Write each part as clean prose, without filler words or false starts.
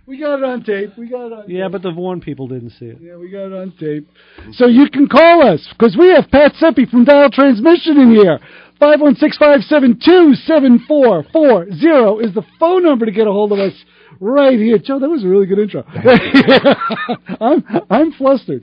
We got it on tape. Yeah, but the Vaughan people didn't see it. Yeah, we got it on tape. So you can call us, because we have Pat Sepe from Dial Transmission in here. 516-572-7440 is the phone number to get a hold of us right here. Joe, that was a really good intro. I'm flustered.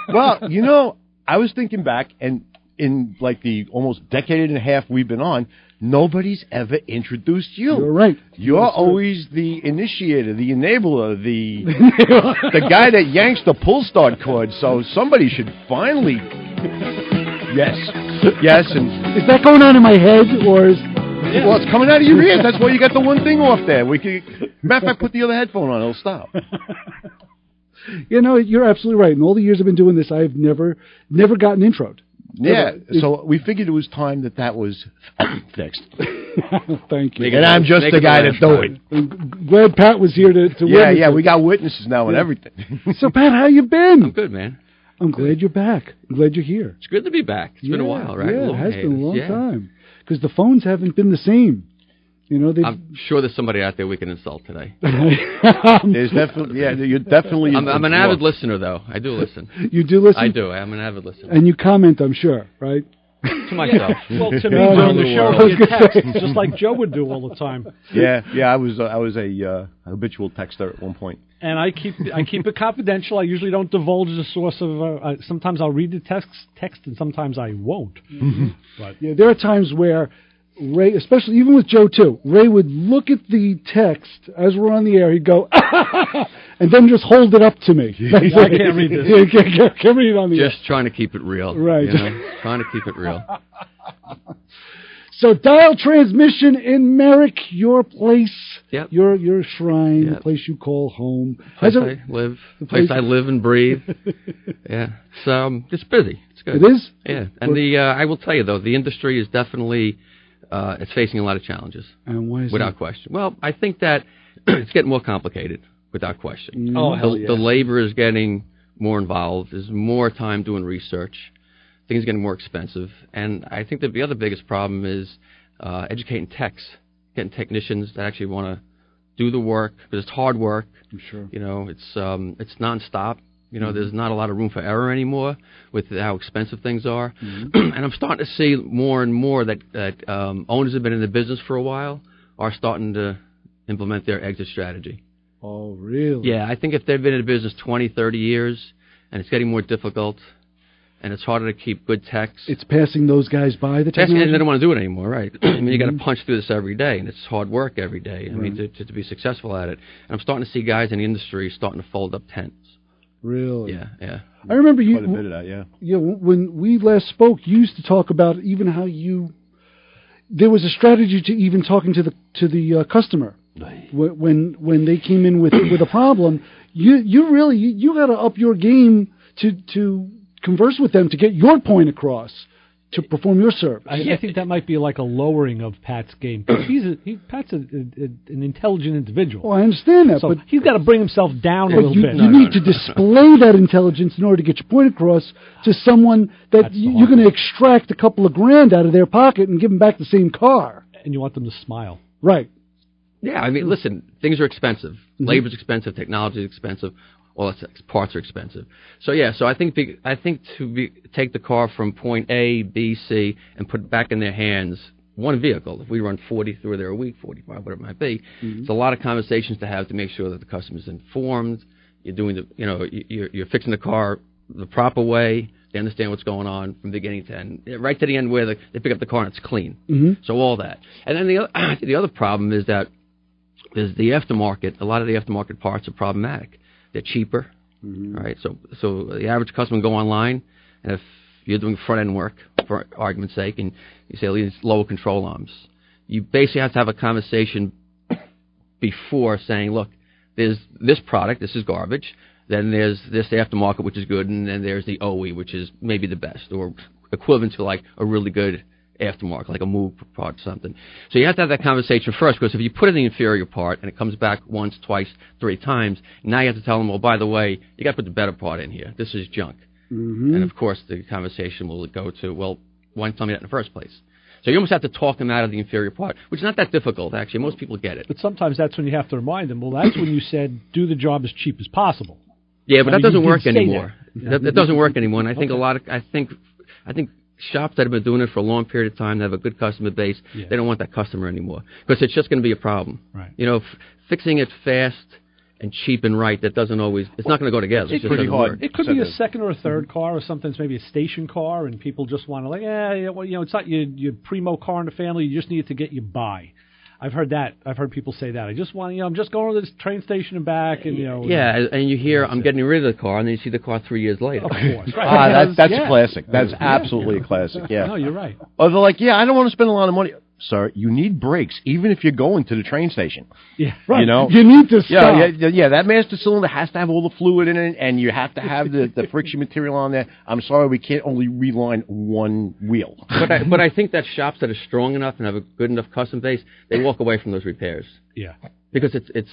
Well, I was thinking back, and in like the almost decade and a half we've been on, nobody's ever introduced you. You're right. You're always the initiator, the enabler, the guy that yanks the pull start cord. So somebody should finally. Yes. And is that going on in my head, or is? Well, it's coming out of your ears. That's why you got the one thing off there. Matter of fact, put the other headphone on. It'll stop. You're absolutely right. In all the years I've been doing this, I've never gotten introed. Yeah, so we figured it was time that was fixed. Thank you. And I'm just the guy to do it. I'm glad Pat was here to witness it. We got witnesses now and everything. So, Pat, how you been? I'm good, man. I'm glad you're back. I'm glad you're here. It's good to be back. It's been a while, right? Yeah, it has been a long time. Because the phones haven't been the same. I'm sure there's somebody out there we can insult today. There's definitely, you're definitely. I'm an avid listener, though. I do listen. You do listen? I do. I'm an avid listener. And you comment, I'm sure, right? To myself. Well, to me, during the show, you text, just like Joe would do all the time. Yeah. I was a habitual texter at one point. And I keep it confidential. I usually don't divulge the source of. Sometimes I'll read the text, and sometimes I won't. Mm-hmm. But there are times where Ray, especially even with Joe too, Ray would look at the text as we're on the air. He'd go, and then just hold it up to me. I can't read this. Can't read it on the air. Just trying to keep it real. Right. Trying to keep it real. So Dial Transmission in Merrick, your place, your shrine, the place you call home. I live, the place I live and breathe. Yeah, it's busy. It's good. It is? Yeah, and I will tell you though, the industry is definitely it's facing a lot of challenges. And why is without question? Well, I think that it's getting more complicated, without question. Oh, hell yeah. The labor is getting more involved. There's more time doing research. Things are getting more expensive, and I think that the other biggest problem is educating techs, getting technicians that actually want to do the work, because it's hard work. I'm sure. It's nonstop. There's not a lot of room for error anymore with how expensive things are. Mm-hmm. And I'm starting to see more and more that owners have been in the business for a while are starting to implement their exit strategy. Oh, really? Yeah, I think if they've been in the business 20, 30 years, and it's getting more difficult, and it's harder to keep good techs. It's passing those guys by, the technology? And they don't want to do it anymore, right? I mean, you got to punch through this every day, and it's hard work every day. I mean, to be successful at it. And I'm starting to see guys in the industry starting to fold up tents. Really? Yeah. I remember you. Quite a bit of that, yeah. Yeah, when we last spoke, you used to talk about even how there was a strategy to even talking to the customer. When they came in with a problem, you got to up your game to converse with them to get your point across, to perform your service. I think that might be like a lowering of Pat's game. Pat's an intelligent individual. Oh, I understand that, so but he's got to bring himself down a little bit. You need to display that intelligence in order to get your point across to someone that you're going to extract a couple of grand out of their pocket and give them back the same car. And you want them to smile. Right. Yeah, I mean, listen, things are expensive. Mm-hmm. Labor's expensive. Technology is expensive. All parts are expensive. So I think take the car from point A, B, C, and put it back in their hands, one vehicle. If we run 40 through there a week, 45, whatever it might be, it's a lot of conversations to have to make sure that the customer's informed. You're doing you're fixing the car the proper way. They understand what's going on from beginning to end, right to the end where they pick up the car and it's clean. Mm-hmm. So all that, and then the other problem is that there's the aftermarket. A lot of the aftermarket parts are problematic. They're cheaper, right? So the average customer can go online, and if you're doing front-end work, for argument's sake, and you say these lower control arms, you basically have to have a conversation before saying, look, there's this product, this is garbage, then there's this aftermarket, which is good, and then there's the OE, which is maybe the best, or equivalent to like a really good aftermarket, like a move part or something. So you have to have that conversation first, because if you put in the inferior part and it comes back once, twice, 3 times, now you have to tell them, well, by the way, you got to put the better part in here. This is junk. Mm-hmm. And of course, the conversation will go to, well, why didn't you tell me that in the first place? So you almost have to talk them out of the inferior part, which is not that difficult, actually. Most people get it. But sometimes that's when you have to remind them, well, that's when you said do the job as cheap as possible. Yeah, but that doesn't work anymore. That. That doesn't work anymore. And I think I think shops that have been doing it for a long period of time, that have a good customer base, they don't want that customer anymore because it's just going to be a problem. Right. You know, fixing it fast and cheap and right, that doesn't always, it's not going to go together. It's pretty hard. Work. It could be a second or a third car, or sometimes maybe a station car, and people just want to well, it's not your primo car in the family. You just need it to get you by. I've heard that. I've heard people say that. I just want, I'm just going to this train station and back, and Yeah, and you hear I'm getting rid of the car, and then you see the car 3 years later. Of course, right? That's a classic. That's absolutely a classic. Yeah. No, you're right. Or they're like, I don't want to spend a lot of money. Sir, you need brakes, even if you're going to the train station. Yeah, right. You know, you need to stop. Yeah. That master cylinder has to have all the fluid in it, and you have to have the friction material on there. I'm sorry, we can't only reline one wheel. But I think that shops that are strong enough and have a good enough customer base, they walk away from those repairs. Yeah. Because it's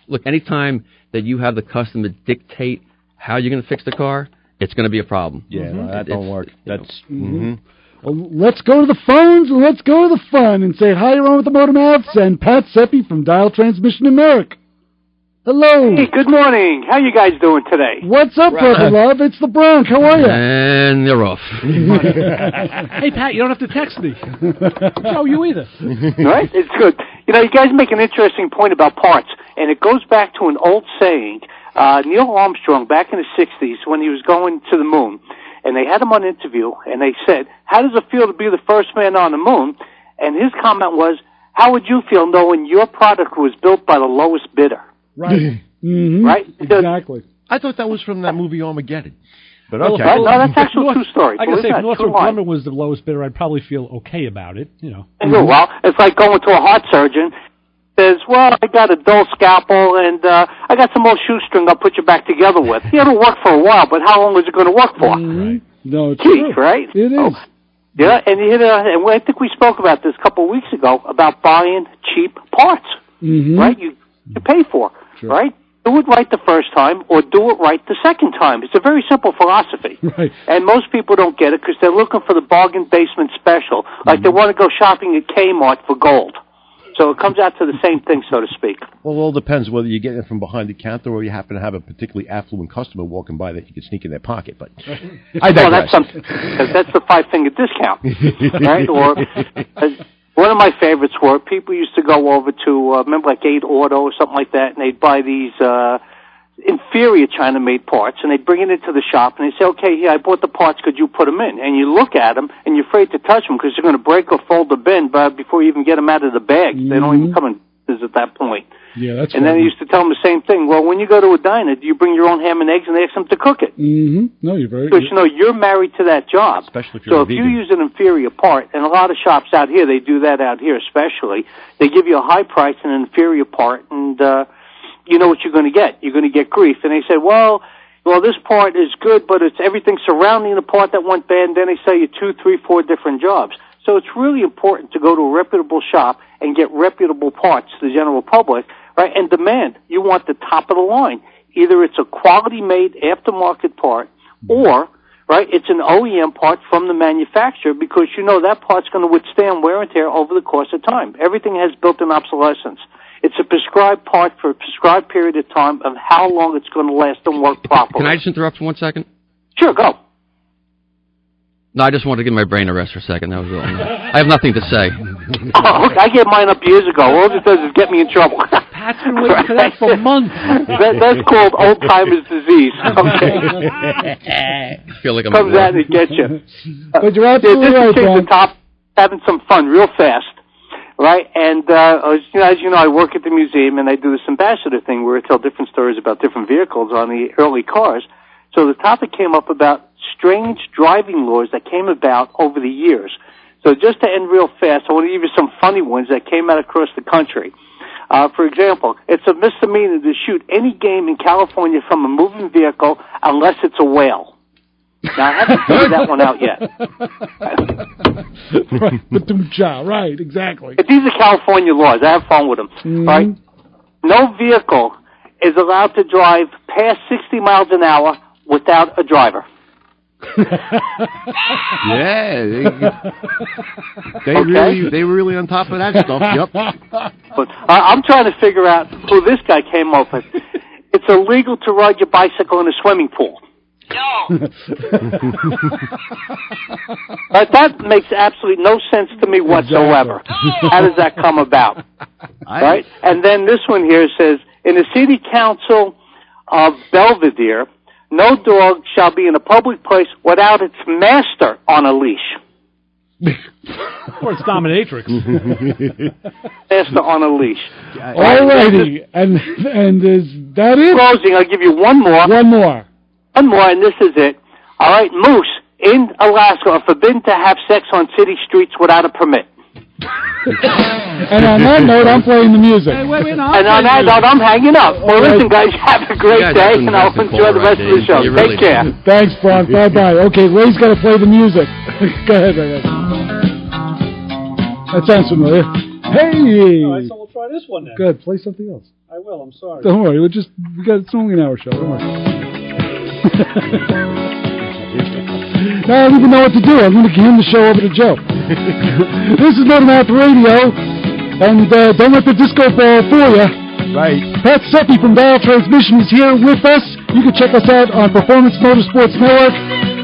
look, anytime that you have the customer dictate how you're going to fix the car, it's going to be a problem. Yeah, that don't work. That's. Well, let's go to the phones and let's go to the fun and say hi, you're on with the Motor Mouths and Pat Sepe from Dial Transmission in Merrick. Hello. Hey, good morning. How you guys doing today? What's up, brother love? It's the Bronx. How are you? And they're off. Hey, Pat, you don't have to text me. No, you either. Right? It's good. You guys make an interesting point about parts, and it goes back to an old saying. Neil Armstrong, back in the 60s, when he was going to the moon, and they had him on interview, and they said, how does it feel to be the first man on the moon? And his comment was, how would you feel knowing your product was built by the lowest bidder? Right. Right? Exactly. I thought that was from that movie Armageddon. But Well, okay. No, that's actually a true story. I gotta say, if True Northrop line. Grumman was the lowest bidder, I'd probably feel okay about it. Well, it's like going to a heart surgeon. Says, well, I got a dull scalpel, and I got some old shoestring I'll put you back together with. It'll work for a while, but how long is it going to work for? No, it's Gee, true. right? It is. Yeah, and you hit and I think we spoke about this a couple of weeks ago about buying cheap parts, right? You pay for, right? Do it right the first time or do it right the second time. It's a very simple philosophy. Right. And most people don't get it because they're looking for the bargain basement special. Like they want to go shopping at Kmart for gold. So it comes out to the same thing, so to speak. Well, it all depends whether you get it from behind the counter or you happen to have a particularly affluent customer walking by that you can sneak in their pocket. But I digress. Well, that's the five-finger discount, right? Or one of my favorites were people used to go over to, remember, like 8 Auto or something like that, and they'd buy these inferior China-made parts, and they'd bring it into the shop, and they'd say, okay, here, I bought the parts, could you put them in? And you look at them, and you're afraid to touch them because they're going to break or fold or bend before you even get them out of the bag. They don't even come in pieces at that point. Yeah, that's And then they used to tell them the same thing. Well, when you go to a diner, do you bring your own ham and eggs, and they ask them to cook it? No, you're very Because, you're married to that job. Especially if you're so if you use an inferior part, and a lot of shops out here, they do that out here especially, they give you a high price and an inferior part, and you know what you're going to get. You're going to get grief. And they said, well, this part is good, but it's everything surrounding the part that went bad, and then they sell you 2, 3, 4 different jobs. So it's really important to go to a reputable shop and get reputable parts to the general public, right? And demand. You want the top of the line. Either it's a quality-made aftermarket part or, right, it's an OEM part from the manufacturer because that part's going to withstand wear and tear over the course of time. Everything has built-in obsolescence. It's a prescribed part for a prescribed period of time of how long it's going to last and work properly. Can I just interrupt for 1 second? Sure, go. No, I just wanted to give my brain a rest for a second. That was all. I have nothing to say. Oh, I gave mine up years ago. All it does is get me in trouble. Pat's been waiting for that for months. That's called old-timers disease. Okay. I feel like I'm Comes out and gets you. But you're absolutely right, This is John. the top, having some fun real fast. Right, and as you know, I work at the museum, and I do this ambassador thing where I tell different stories about different vehicles on the early cars. So the topic came up about strange driving laws that came about over the years. So just to end real fast, I want to give you some funny ones that came out across the country. For example, it's a misdemeanor to shoot any game in California from a moving vehicle unless it's a whale. Now, I haven't figured that one out yet. Right, exactly. But these are California laws. I have fun with them. Right? No vehicle is allowed to drive past 60 miles an hour without a driver. Yeah, they were really on top of that stuff. Yep. But I'm trying to figure out who this guy came up with. It's illegal to ride your bicycle in a swimming pool. No. But that makes absolutely no sense to me whatsoever. No. How does that come about? Right? And then this one here says, in the City Council of Belvedere, no dog shall be in a public place without its master on a leash. Or it's dominatrix. Master on a leash. All righty. And is that it? Closing, I'll give you one more. One more. One more, and this is it. All right, moose in Alaska are forbidden to have sex on city streets without a permit. And on that note, I'm playing the music. Hey, wait, And on that note, I'm hanging up. Well, listen, guys, have a great day, and I'll enjoy the rest of the show. Take care. Thanks, Frank. Bye-bye. Okay, Ray's got to play the music. Go ahead, Ray. That sounds familiar. Hey! All right, so we'll try this one then. Good. Play something else. I will, I'm sorry. Don't worry. It's only an hour show. Don't worry. Now I don't even know what to do. I'm going to hand the show over to Joe. This is motormouthradio, and don't let the disco ball fool you. Right. Pat Sepe from Dial Transmission is here with us. You can check us out on Performance Motorsports Network.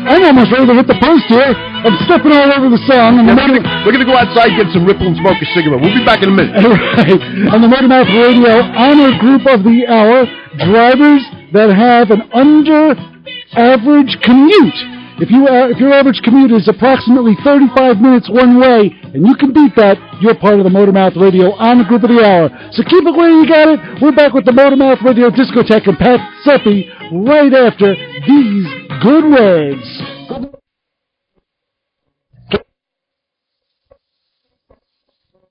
I'm almost ready to hit the post here. I'm stepping all over the song. We're going to go outside, get some Ripple and smoke a cigarette. We'll be back in a minute. Right. On the Motormouth Radio Honor Group of the Hour, drivers that have an under-average commute. If your average commute is approximately 35 minutes one way, and you can beat that, you're part of the Motormouth Radio Honor Group of the Hour. So keep it where you got it. We're back with the Motormouth Radio Discotheque and Pat Sepe right after these good words.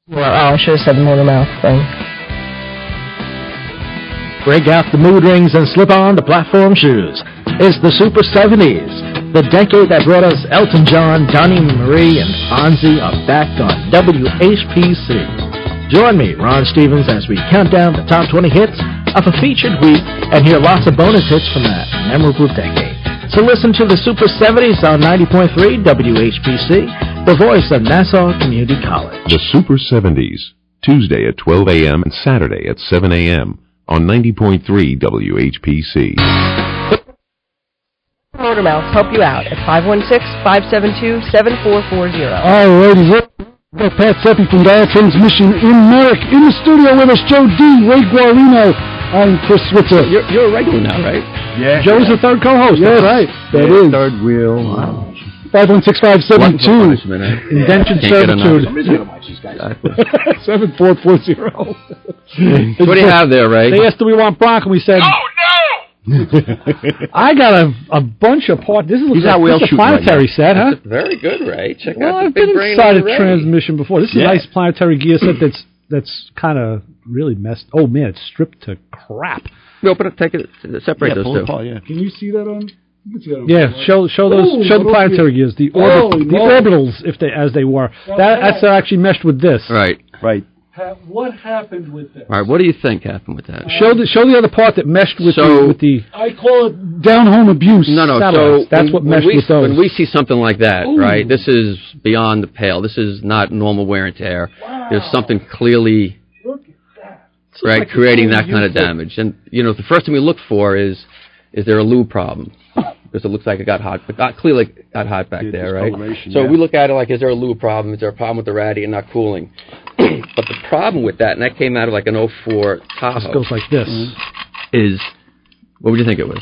Well, I should have said the Motormouth thing. Break out the mood rings and slip on the platform shoes. It's the Super 70s. The decade that brought us Elton John, Donnie Marie, and Fonzie are back on WHPC. Join me, Ron Stevens, as we count down the top 20 hits of a featured week and hear lots of bonus hits from that memorable decade. So listen to the Super 70s on 90.3 WHPC, the voice of Nassau Community College. The Super 70s, Tuesday at 12 a.m. and Saturday at 7 a.m. on 90.3 WHPC. Motormouth help you out at 516-572-7440. All righty, we're Pat Sepe from Dial Transmission in Merrick. In the studio with us, Joe D, Ray Guarino. I'm Chris Switzer. You're a regular now, right? Yeah. Joe's the third co-host. Yes, that's right. That is. Third wheel. Wow. 516-572. Indentured servitude. 7440. What do you have there, Ray? They asked, do we want Bronc? And we said, Oh, no! I got a bunch of parts. This is He's out this is a planetary set, huh? Very good, Ray. Check Well, out the I've big been brain inside on a Ray. transmission before. This is a nice planetary gear set that's kind of really messed. Oh man, it's stripped to crap. No, but take it. Separate those two. Can you see that on? You can see that on Yeah, show the planetary gears, the orbitals, as they were. That's actually meshed with this. Right. What happened with this? All right. What do you think happened with that? Show the other part that meshed with the. I call it down-home abuse. No. satellites. So that's what meshed with those. When we see something like that, right? This is beyond the pale. This is not normal wear and tear. Wow. There's something clearly. Look at that. Right, like creating that kind of damage. And, the first thing we look for is there a lube problem? Because it looks like it got hot. It clearly got hot back there, right? So we look at it like, is there a lube problem? Is there a problem with the radiator not cooling? But the problem with that, and that came out of like an 04 Tahoe. This goes like this. Is, what would you think it was?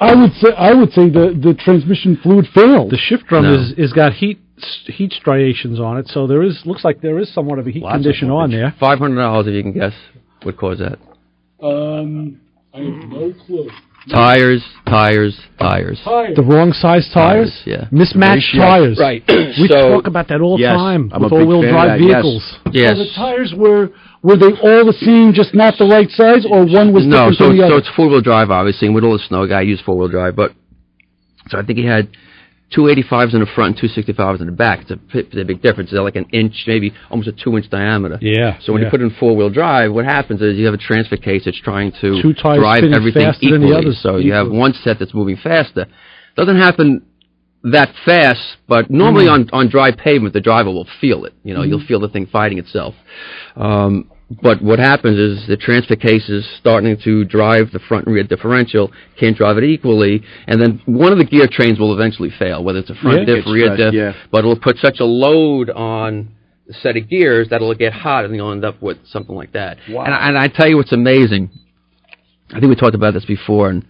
I would say the transmission fluid failed. The shift drum is got heat striations on it, so looks like there is somewhat of a heat condition on there. $500, if you can guess, would cause that. I have no clue. Tires. The wrong size tires? Yeah. Mismatched tires. Right. We talk about that all the time I'm with a big all-wheel fan drive of that, vehicles. Yes. So the tires were they all the same, just not the right size, or one was different than the other? So it's four-wheel drive, obviously, and with all the snow, guy used four-wheel drive, but so I think he had 285s in the front and 265s in the back. It's a big difference. They're like an inch, maybe almost a 2-inch diameter. Yeah. So when you put in four-wheel drive, what happens is you have a transfer case that's trying to Two tires drive spinning everything faster than the equally. others. So you have one set that's moving faster. Doesn't happen that fast, but normally on dry pavement, the driver will feel it. You know, you'll feel the thing fighting itself. But what happens is the transfer case is starting to drive the front and rear differential, can't drive it equally, and then one of the gear trains will eventually fail, whether it's a front diff, rear diff, but it'll put such a load on the set of gears that it'll get hot and you'll end up with something like that. Wow. And I tell you what's amazing. I think we talked about this before, and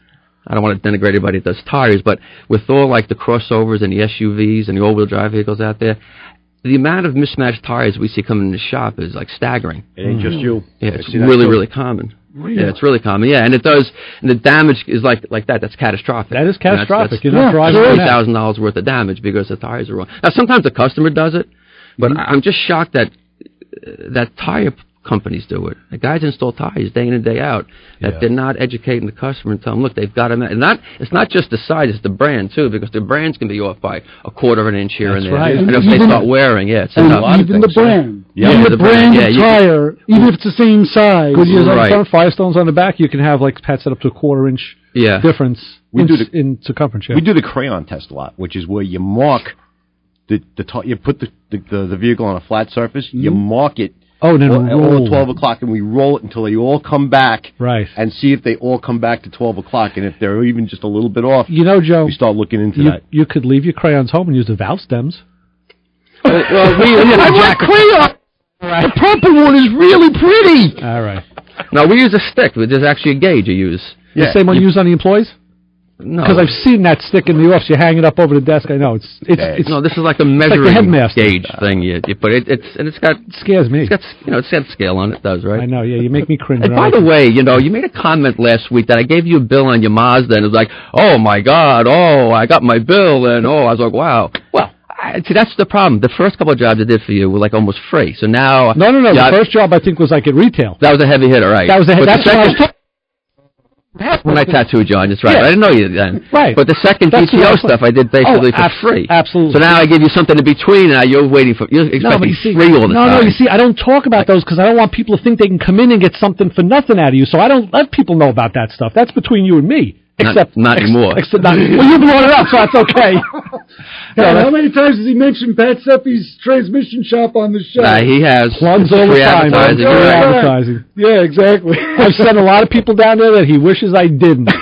I don't want to denigrate anybody that does tires, but with all like the crossovers and the SUVs and the all-wheel drive vehicles out there, the amount of mismatched tires we see coming in the shop is like staggering. It ain't just you. Yeah, it's really common. Really? Yeah, it's really common. Yeah, and it does. And the damage is like that. That's catastrophic. That is catastrophic. You're not driving $3,000 worth of damage because the tires are wrong. Now, sometimes the customer does it, but I'm just shocked that tire companies do it. The guys install tires day in and day out that they're not educating the customer and tell them, look, they've got them. And it's not just the size, it's the brand too, because the brands can be off by a quarter of an inch here and there. Right. And if they start wearing, it's and a lot even of things, the brand. Yeah, the brand of tire, even if it's the same size. Goodyear's on the front, Firestone's on the back. You can have, like Pat said, up to a quarter-inch difference in circumference. Yeah. We do the crayon test a lot, which is where you mark you put the vehicle on a flat surface, you mark it. Oh, then all at 12 o'clock, and we roll it until they all come back, and see if they all come back to 12 o'clock, and if they're even just a little bit off, you know, Joe, we start looking into that. You could leave your crayons home and use the valve stems. I want crayon. Right. The purple one is really pretty. All right. Now, we use a stick. There's actually a gauge you use. The same one you use on the employees? No. Because I've seen that stick in the office. You hang it up over the desk. I know. It's no, this is like a measuring gauge thing. You put it's got... It scares me. It's got scale on it, does, right? I know, yeah. You make me cringe. And by the way, you made a comment last week that I gave you a bill on your Mazda, and it was like, oh, my God, I got my bill, and I was like, wow. Well, see, that's the problem. The first couple of jobs I did for you were like almost free. So now... No. The first job, I think, was like at retail. That was a heavy hitter, right? That was when I tattooed you on, that's right. I didn't know you then. Right. But the second GTO stuff I did basically for free. Absolutely. So now I give you something in between, and you're expecting free all the time. No, you see, I don't talk about those because I don't want people to think they can come in and get something for nothing out of you. So I don't let people know about that stuff. That's between you and me. Not anymore. Well, you brought it up, so that's okay. How many times has he mentioned Pat Sepe's transmission shop on the show? He has. Plugs all the time. Advertising. Yeah, exactly. I've sent a lot of people down there that he wishes I didn't.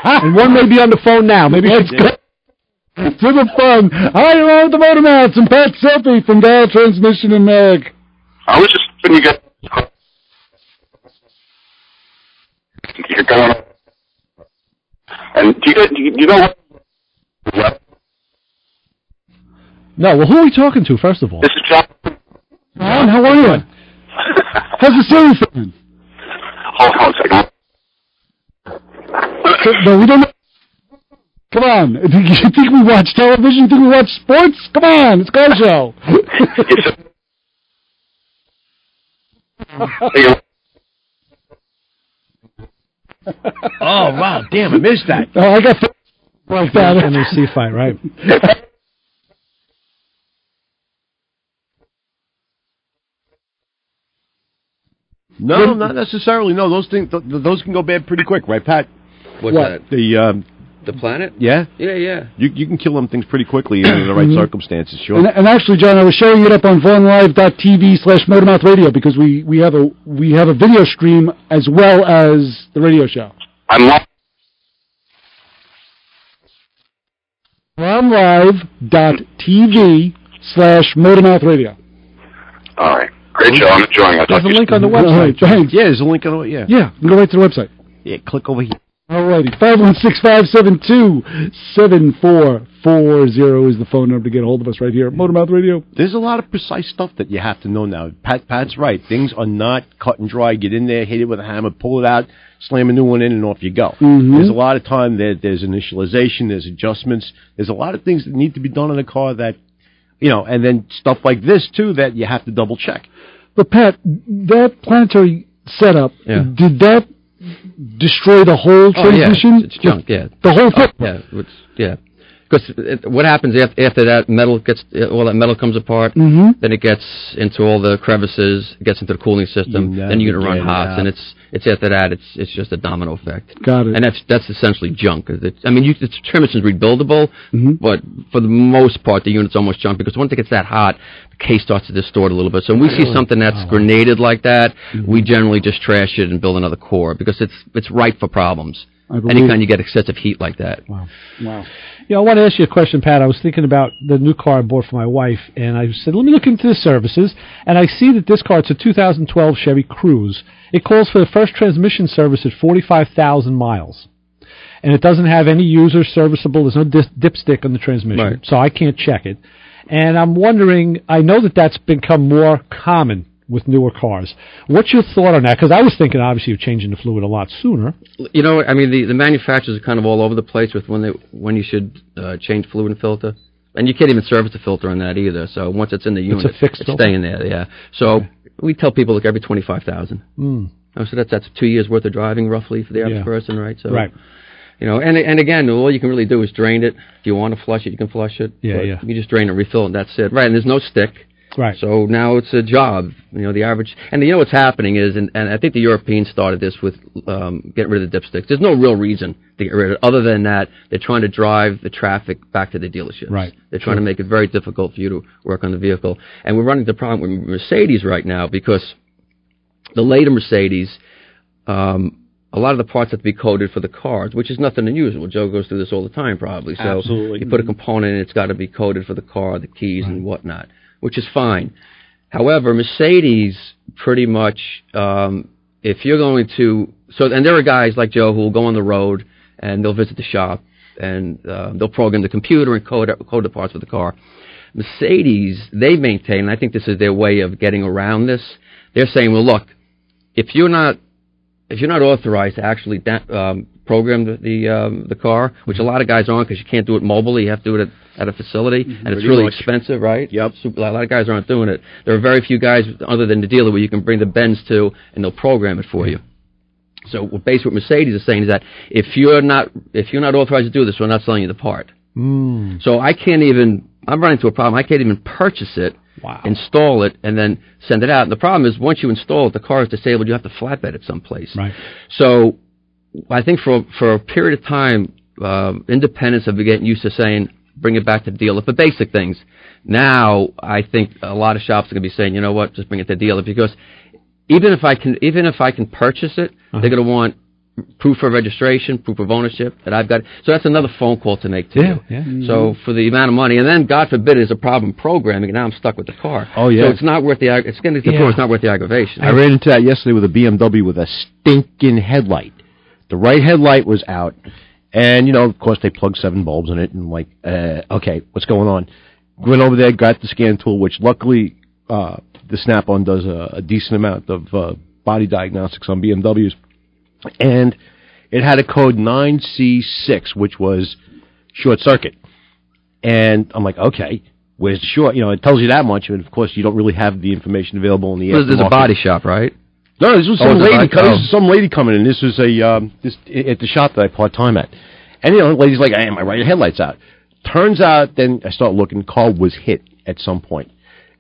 And one may be on the phone now. Maybe it's good. To the fun. Hi, you're on with the Motor Mouths and Pat Sepe from Dial Transmission and Merrick. I was just when you got you're going. And do you know what? No, well, who are we talking to, first of all? This is John. John, how are you? How's the series going? Hold on a second. No, we don't know. Come on. Do you think we watch television? Do we watch sports? Come on, it's our show. Oh, wow, damn, I missed that. Oh, I got like that. NAC fight, right? No, not necessarily. No, those can go bad pretty quick, right, Pat? What's that? The Planet? Yeah? Yeah. You can kill them things pretty quickly in the right circumstances, sure. And actually, John, I was showing it up on VonLive.tv/motormouthradio because we have a video stream as well as the radio show. I'm not. VonLive.tv/motormouthradio. All right. Great show. I'm enjoying it. There's a link on the website. Thanks. Yeah, there's a link on the Yeah, go right to the website. Yeah, click over here. Alrighty, 516-572-7440 is the phone number to get a hold of us right here at Motormouth Radio. There's a lot of precise stuff that you have to know now. Pat's right. Things are not cut and dry. Get in there, hit it with a hammer, pull it out, slam a new one in, and off you go. Mm-hmm. There's a lot of time. There's initialization. There's adjustments. There's a lot of things that need to be done in a car that, and then stuff like this, too, that you have to double check. But, Pat, that planetary setup, did that destroy the whole transmission? It's junk, yeah. The whole thing? Because because what happens after that metal all that metal comes apart, then it gets into all the crevices, it gets into the cooling system, then you're going to run hot, and it's after that, it's just a domino effect. Got it. And that's essentially junk. The transmission's rebuildable, but for the most part, the unit's almost junk, because once it gets that hot, the case starts to distort a little bit. So when we see something that's grenaded like that, we generally just trash it and build another core, because it's ripe for problems. Anytime you get excessive heat like that. Wow. Yeah, I want to ask you a question, Pat. I was thinking about the new car I bought for my wife, and I said, let me look into the services, and I see that this car, it's a 2012 Chevy Cruze. It calls for the first transmission service at 45,000 miles. And it doesn't have any user serviceable. There's no dipstick on the transmission, so I can't check it. And I'm wondering, I know that that's become more common with newer cars. What's your thought on that? Because I was thinking, obviously, you're changing the fluid a lot sooner. You know, I mean, the manufacturers are kind of all over the place with when you should change fluid and filter. And you can't even service the filter on that either. So once it's in the unit, it's staying there, yeah. So we tell people, look, every 25,000. So that's 2 years worth of driving, roughly, for the average person, right? So, you know, and again, all you can really do is drain it. If you want to flush it, you can flush it. You just drain it, refill it, and that's it. Right, and there's no stick. Right. So now it's a job. You know, the average, and you know what's happening is, and I think the Europeans started this with getting rid of the dipsticks. There's no real reason to get rid of it, other than that they're trying to drive the traffic back to the dealerships. Right. They're trying to make it very difficult for you to work on the vehicle. And we're running into the problem with Mercedes right now, because the later Mercedes, a lot of the parts have to be coded for the cars, which is nothing unusual. Joe goes through this all the time, probably. So you put a component in, it's got to be coded for the car, the keys, and whatnot, which is fine. However, Mercedes pretty much, if you're going to, and there are guys like Joe who will go on the road and they'll visit the shop and they'll program the computer and code the parts for the car. Mercedes, they maintain, and I think this is their way of getting around this. They're saying, well, look, if you're not authorized to actually program the car, which a lot of guys aren't, because you can't do it mobily, you have to do it at a facility, and it's really expensive, right? Yep. A lot of guys aren't doing it. There are very few guys, other than the dealer, where you can bring the Benz to, and they'll program it for you. So basically what Mercedes is saying is that if you're not authorized to do this, we're not selling you the part. So I'm running into a problem. I can't even purchase it, install it, and then send it out. And the problem is, once you install it, the car is disabled, you have to flatbed it someplace. Right. So I think for a period of time, independents have been getting used to saying, bring it back to the dealer for basic things. Now, I think a lot of shops are going to be saying, you know what, just bring it to the dealer, because even if I can purchase it, they're going to want proof of registration, proof of ownership that I've got. So that's another phone call to make to you. So for the amount of money, and then God forbid there's a problem programming, and now I'm stuck with the car. So it's not worth it's getting to the point it's not worth the aggravation. I ran into that yesterday with a BMW with a stinking headlight. The right headlight was out. And, you know, of course, they plugged 7 bulbs in it, and like, okay, what's going on? Went over there, got the scan tool, which luckily the Snap-on does a decent amount of body diagnostics on BMWs. And it had a code 9C6, which was short circuit. And I'm like, okay, where's the short? You know, it tells you that much, and of course, you don't really have the information available in the aftermarket. There's a body shop, right? No, this was some lady coming in. This was at the shop that I part-time at. And, you know, the lady's like, hey, my right headlight's out. Turns out, then I start looking, the car was hit at some point.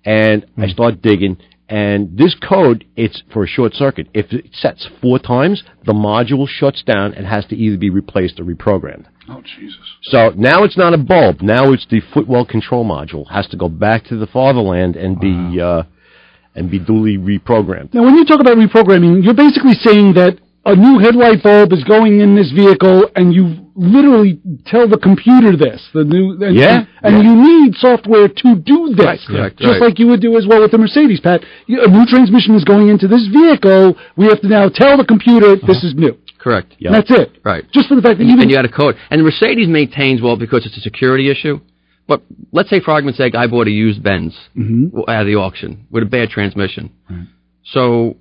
And I start digging, and this code, it's for a short circuit. If it sets 4 times, the module shuts down and has to either be replaced or reprogrammed. Oh, Jesus. So now it's not a bulb. Now it's the footwell control module. Has to go back to the fatherland and be duly reprogrammed. Now, when you talk about reprogramming, you're basically saying that a new headlight bulb is going in this vehicle, and you literally tell the computer this. And you need software to do this. Correct. Just like you would do as well with the Mercedes, Pat. A new transmission is going into this vehicle. We have to now tell the computer this is new. Correct. Yep. That's it. Right. Just for the fact that and you got a code. And the Mercedes maintains, well, because it's a security issue. But let's say, for argument's sake, I bought a used Benz out of the auction with a bad transmission. Right. So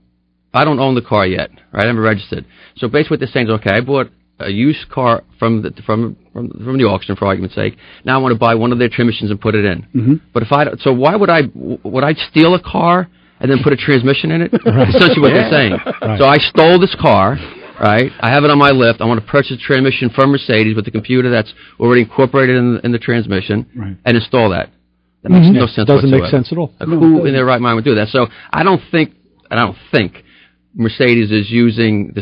I don't own the car yet, right? I haven't registered. So basically what they're saying is, okay, I bought a used car from the auction, for argument's sake. Now I want to buy one of their transmissions and put it in. But why would I steal a car and then put a transmission in it? Right. Essentially what they're saying. Right. So I stole this car, right? I have it on my list. I want to purchase a transmission from Mercedes with the computer that's already incorporated in the transmission and install that. That makes no sense Doesn't whatsoever. make sense at all. Like, who in their right mind would do that? So I don't think Mercedes is using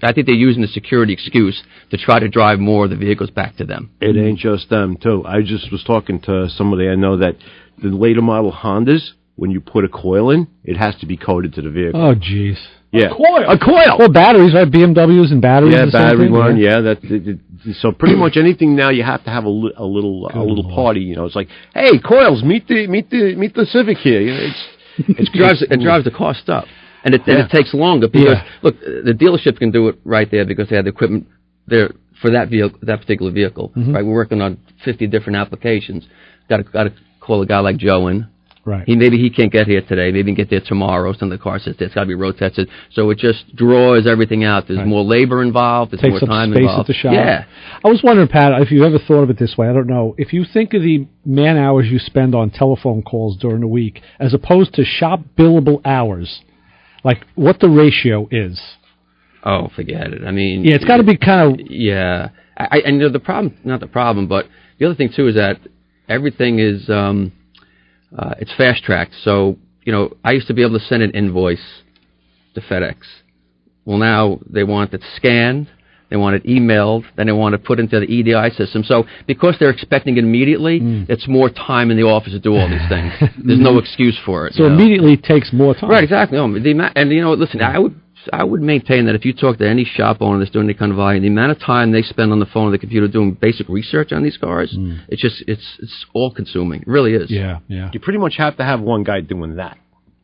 I think they're using the security excuse to try to drive more of the vehicles back to them. It ain't just them, too. I just was talking to somebody I know that the later model Hondas, when you put a coil in, it has to be coded to the vehicle. Oh, jeez. Yeah. A coil! Well, batteries, right? BMWs and batteries. Yeah, battery one. Yeah, so pretty much anything now you have to have a little party. You know, it's like, hey, coils, meet the Civic here. You know, it drives the cost up, and it takes longer because look, the dealership can do it right there because they have the equipment there for that vehicle, that particular vehicle. Right, we're working on 50 different applications. Got to call a guy like Joe in. Right. Maybe he can't get here today. Maybe he can get there tomorrow. Some of the car sits there. It's got to be road tested. So it just draws everything out. There's more labor involved. There's more time involved. Takes up space at the shop. Yeah. I was wondering, Pat, if you ever thought of it this way. I don't know. If you think of the man hours you spend on telephone calls during the week as opposed to shop billable hours, like what the ratio is. Oh, forget it. I mean... Yeah, it's got to be kind of... Yeah. And you know, the problem, not the problem, but the other thing, too, is that everything is... it's fast-tracked. So, you know, I used to be able to send an invoice to FedEx. Well, now they want it scanned, they want it emailed, then they want it put into the EDI system. So because they're expecting it immediately, it's more time in the office to do all these things. There's no excuse for it. So immediately takes more time. Right, exactly. And, you know, listen, I would maintain that if you talk to any shop owner that's doing any kind of volume, the amount of time they spend on the phone or the computer doing basic research on these cars, it's all consuming. It really is. Yeah. You pretty much have to have one guy doing that.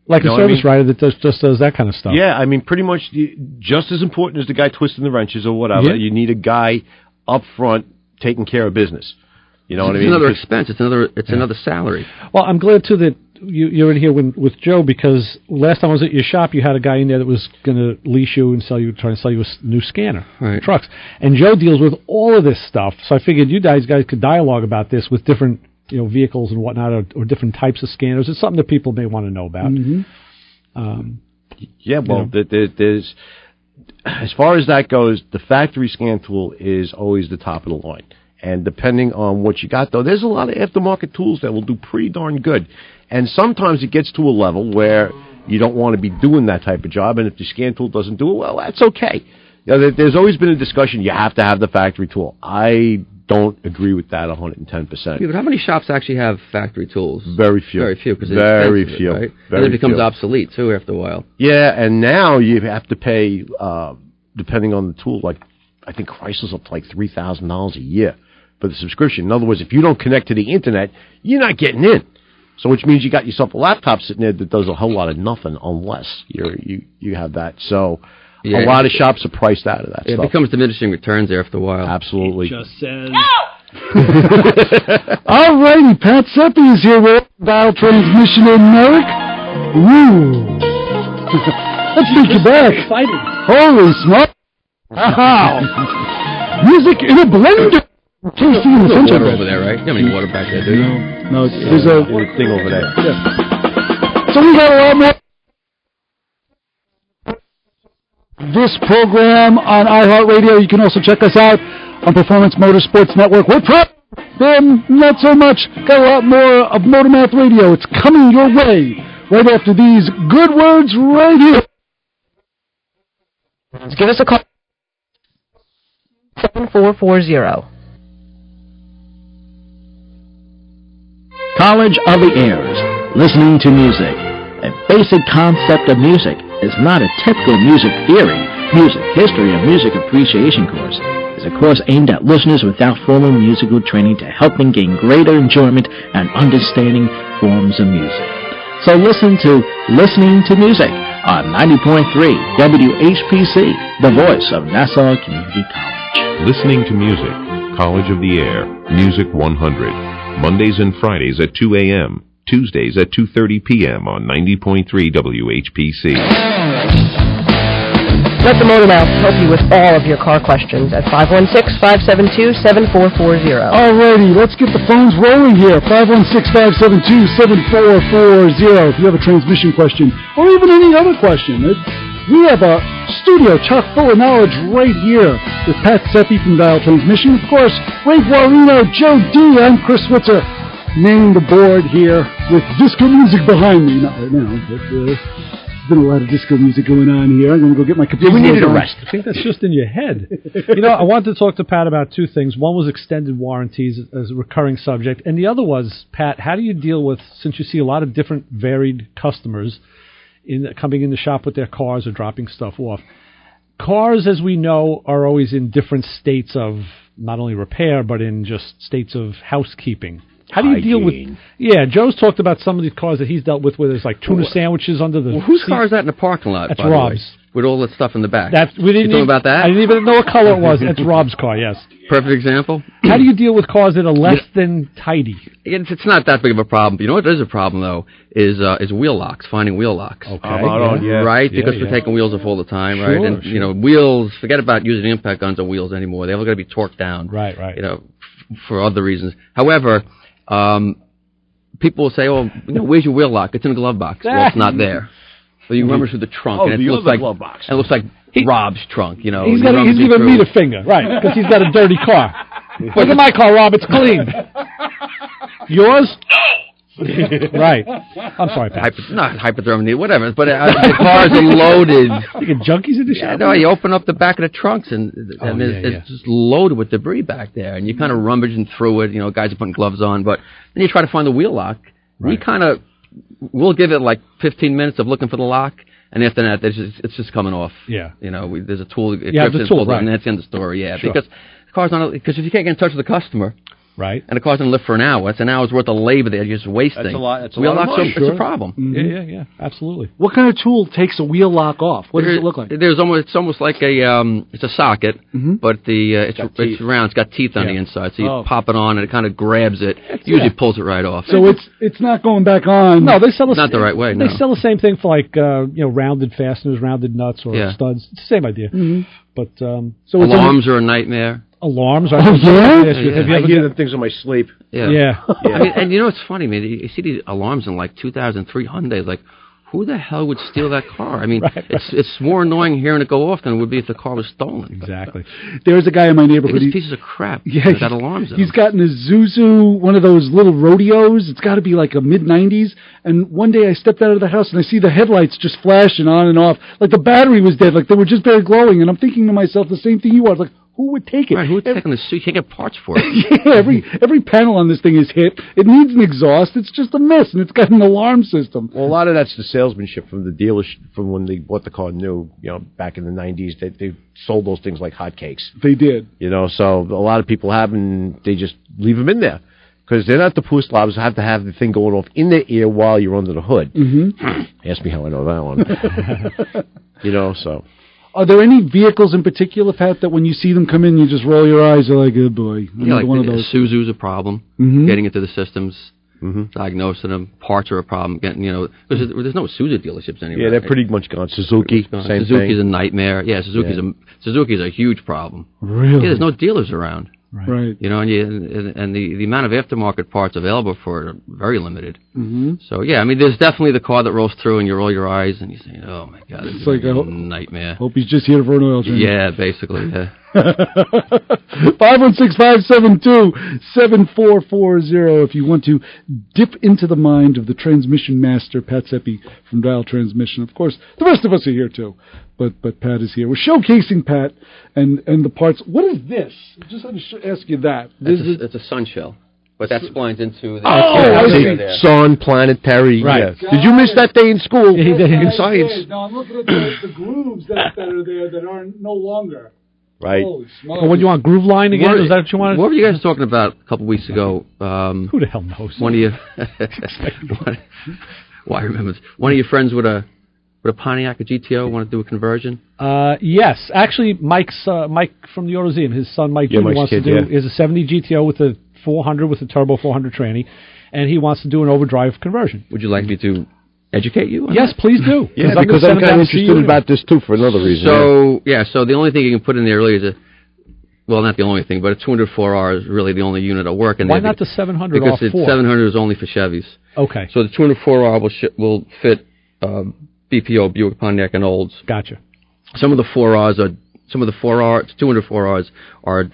Like a service writer that just does that kind of stuff. Yeah, I mean, pretty much just as important as the guy twisting the wrenches or whatever, you need a guy up front taking care of business. You know what I mean? It's another expense. It's another salary. Well, I'm glad, too, that you're in here with Joe, because last time I was at your shop, you had a guy in there that was going to lease you and try and sell you a new scanner for trucks. And Joe deals with all of this stuff, so I figured you guys could dialogue about this with different vehicles and whatnot, or different types of scanners. It's something that people may want to know about. There's as far as that goes, the factory scan tool is always the top of the line. And depending on what you got, though, there's a lot of aftermarket tools that will do pretty darn good. And sometimes it gets to a level where you don't want to be doing that type of job, and if the scan tool doesn't do it well, that's okay. There's always been a discussion, you have to have the factory tool. I don't agree with that 110%. Yeah, but how many shops actually have factory tools? Very few. Very few, because very few. Right? Very and it becomes few. obsolete, too, after a while. Yeah, and now you have to pay, depending on the tool, like I think Chrysler's up to like $3,000 a year for the subscription. In other words, if you don't connect to the internet, you're not getting in. So which means you got yourself a laptop sitting there that does a whole lot of nothing unless you have that. So a lot of shops are priced out of that stuff. It becomes diminishing returns after a while. Absolutely. It just says... All righty, Pat Sepe is here with dial transmission in Merrick. Woo! Let's take you back. Excited. Holy smoke! Wow! Music in a blender. Tasty in the There's center. water over there, right? You don't have any water back there, do you? No, there's a thing over there. Yeah. So we got a lot more. This program on iHeartRadio. You can also check us out on Performance Motorsports Network. We're proud. Them, not so much. Got a lot more of Motormouth Radio. It's coming your way right after these good words right here. Give us a call. 7440. College of the Airs, listening to music. A basic concept of music is not a typical music theory, music history, or music appreciation course. It's a course aimed at listeners without formal musical training to help them gain greater enjoyment and understanding forms of music. So listen to Listening to Music on 90.3 WHPC, the voice of Nassau Community College. Listening to Music, College of the Air, Music 100. Mondays and Fridays at 2 a.m., Tuesdays at 2:30 p.m. on 90.3 WHPC. Let the Motor Mouth help you with all of your car questions at 516-572-7440. Alrighty, let's get the phones rolling here. 516-572-7440. If you have a transmission question or even any other question, we have a studio chock full of knowledge right here with Pat Sepe from Dial Transmission. Of course, Ray Guarino, Joe D. I'm Chris Switzer, manning the board here with disco music behind me. Not right now, but there's been a lot of disco music going on here. I'm going to go get my computer. We needed a rest. I think that's just in your head. I wanted to talk to Pat about two things. One was extended warranties as a recurring subject, and the other was, Pat, how do you deal with, since you see a lot of different varied customers coming in the shop with their cars or dropping stuff off. Cars, as we know, are always in different states of not only repair, but in just states of housekeeping. How do you deal with... Yeah, Joe's talked about some of these cars that he's dealt with where there's like tuna sandwiches under the... Well, whose car is that in the parking lot, That's by Rob's. the way? With all that stuff in the back. We didn't you talking about that? I didn't even know what color it was. It's Rob's car, yes. Perfect example. How do you deal with cars that are less than tidy? It's not that big of a problem. You know what is a problem, though, is wheel locks, finding wheel locks. Okay. Right? Because we're taking wheels off all the time, right? And, wheels, forget about using impact guns on wheels anymore. They're all got to be torqued down. Right. For other reasons. However, people will say, where's your wheel lock? It's in the glove box. Well, it's not there. So you remember through the trunk, and it looks like glove box. And it looks like Rob's trunk, He's giving me the finger, right? Because he's got a dirty car. Look at my car, Rob. It's clean. Yours? Right. I'm sorry, Pat. Not hypothermia, whatever. But the cars are loaded. You get junkies in the shop? No, you open up the back of the trunks, and it's just loaded with debris back there. And you're kind of rummaging through it. Guys are putting gloves on. But then you try to find the wheel lock. Right. We'll give it like 15 minutes of looking for the lock, and after that, it's just coming off. Yeah. There's a tool. The tool, right. And that's the end of the story, Sure. Because the car's not, because if you can't get in touch with the customer, right, and the car's going to live for an hour, it's an hour's worth of labor that you're just wasting. That's a lot. That's a wheel lot of lock, money. it's a problem. Mm-hmm. Yeah, absolutely. What kind of tool takes a wheel lock off? What does it look like? It's almost like it's a socket, but it's round. It's got teeth on the inside, so you pop it on and it kind of grabs it. Usually pulls it right off. So it's not going back on. No, they sell not the right way. They sell the same thing for like rounded fasteners, rounded nuts, or studs. It's the same idea. Mm-hmm. But so alarms are a nightmare. Alarms? Have you ever hear the things in my sleep? Yeah. I mean, and it's funny, man. You see these alarms in like 2003 Hyundai. Like, who the hell would steal that car? I mean, it's more annoying hearing it go off than it would be if the car was stolen. Exactly. There's a guy in my neighborhood. These pieces of crap. Yeah, got alarms. He's gotten a Zuzu, one of those little rodeos. It's got to be like a mid-90s. And one day I stepped out of the house and I see the headlights just flashing on and off, like the battery was dead, like they were just barely glowing. And I'm thinking to myself the same thing you are, like, who would take it? Right, who would take this? You can't get parts for it. Yeah, every panel on this thing is hit. It needs an exhaust. It's just a mess, and it's got an alarm system. Well, a lot of that's the salesmanship from the dealers from when they bought the car new. Back in the 90s, they sold those things like hotcakes. They did. So a lot of people have them. They just leave them in there because they're not the pustlabs. Have to have the thing going off in their ear while you're under the hood. Mm-hmm. Ask me how I know that one. So. Are there any vehicles in particular, Pat, that when you see them come in, you just roll your eyes? You're like, oh boy, like one of those. Suzu's a problem. Mm-hmm. Getting into the systems, diagnosing them. Parts are a problem. Getting, because there's no Suzu dealerships anymore. Yeah, they're pretty much gone. Suzuki's a nightmare. Yeah, Suzuki's a huge problem. Really? Yeah, there's no dealers around. Right. And the amount of aftermarket parts available for it are very limited. Mm-hmm. So, yeah, I mean, there's definitely the car that rolls through and you roll your eyes and you say, oh, my God, this is like a nightmare. Hope he's just here for an oil change. Yeah, basically, yeah. 516-572-7440 if you want to dip into the mind of the transmission master, Pat Sepe from Dial Transmission. Of course, the rest of us are here, too. But Pat is here. We're showcasing Pat and the parts. What is this? I just had to ask you that. It's a sun shell. But that splines into the sun, planetary. Right. Yeah. Did you miss that day in school in science? No, I'm looking at the grooves that are there that are no longer. Right. Holy smokes. What do you want, groove line again? Is that what you wanted? What were you guys talking about a couple weeks ago? Who the hell knows? One of you. I remember this. One of your friends with a Pontiac, a GTO, want to do a conversion? Yes. Actually, Mike from the AutoZine, his son Mike Jr. wants to do is a 70 GTO with a 400 with a turbo 400 tranny, and he wants to do an overdrive conversion. Would you like me to educate you on Yes, that? please do. Yeah, because I'm kind of interested about this, too, for another reason. So the only thing you can put in there really is not the only thing, but a 204R is really the only unit that'll work in there. Why not the 700 Because the 700 is only for Chevys. Okay. So the 204R will fit BPO, Buick, Pontiac, and Olds. Gotcha. Some of the 204Rs are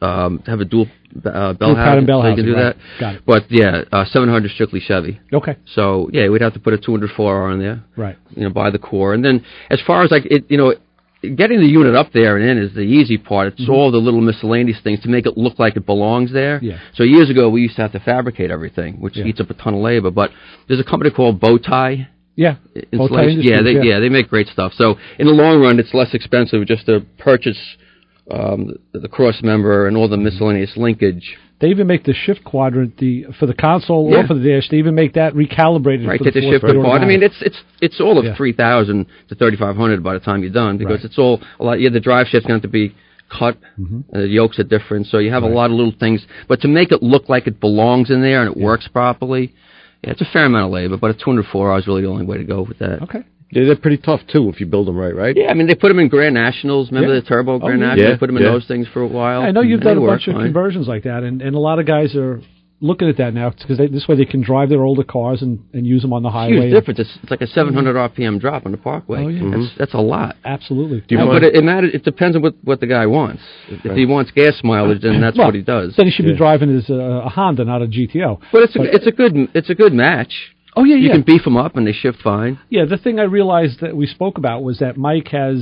have a dual bell housing, so you can do right. that. Got it. But 700 strictly Chevy. Okay. So we'd have to put a 204R in there. Right. Buy the core, and then as far as getting the unit up there and in is the easy part. It's all the little miscellaneous things to make it look like it belongs there. Yeah. So years ago, we used to have to fabricate everything, which eats up a ton of labor. But there's a company called Bowtie. Yeah. Installation. They make great stuff. So in the long run, it's less expensive just to purchase the cross member and all the miscellaneous linkage. They even make the shift quadrant for the console or for the dash. They even make that recalibrated. Right, for get the shift apart. I mean, it's all of 3,000 to 3,500 by the time you're done because it's all a lot. The drive shift's going to be cut. The yokes are different, so you have a lot of little things. But to make it look like it belongs in there and it works properly, it's a fair amount of labor. But a 204R is really the only way to go with that. Okay. Yeah, they're pretty tough, too, if you build them right? Yeah, I mean, they put them in Grand Nationals. Remember the Turbo Grand Nationals? They put them in those things for a while. I know you've done a bunch of conversions like that, and a lot of guys are looking at that now because this way they can drive their older cars and use them on the highway. Huge difference. It's like a 700 RPM drop on the Parkway. Oh, yeah. That's a lot. Absolutely. But it matters. It depends on what the guy wants. If he wants gas mileage, then that's what he does. Then he should be driving as a Honda, not a GTO. But it's a good match. Oh, yeah, You can beef them up, and they shift fine. Yeah, the thing I realized that we spoke about was that Mike has,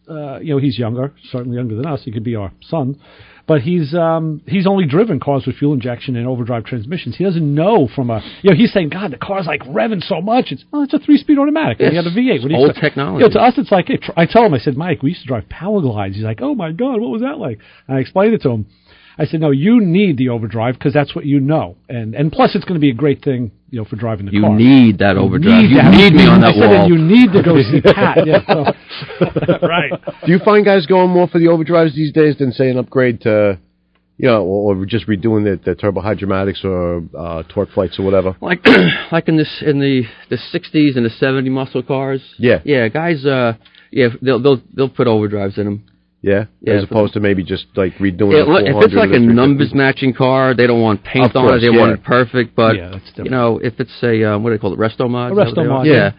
he's younger, certainly younger than us. He could be our son. But he's only driven cars with fuel injection and overdrive transmissions. He doesn't know from he's saying, God, the car's like revving so much. It's a 3-speed automatic. Yes. And you got a V8. It's old technology. To us, it's like, I tell him, I said, Mike, we used to drive Power Glides. He's like, oh, my God, what was that like? And I explained it to him. I said, no, you need the overdrive because that's what you know. And plus, it's going to be a great thing, for driving the car. You need that overdrive. You need me on that wall. And you need to go see Pat. Right. Do you find guys going more for the overdrives these days than, say, an upgrade to, or just redoing the turbo hydramatics or torque flights or whatever? Like in the 60s and the 70 muscle cars. Yeah. Yeah, guys. They'll put overdrives in them. Yeah, as opposed to maybe just like redoing the 400. If it's like a numbers matching car, they don't want paint on it. They want it perfect. But if it's a what do they call it, resto mod? Resto mod. Yeah.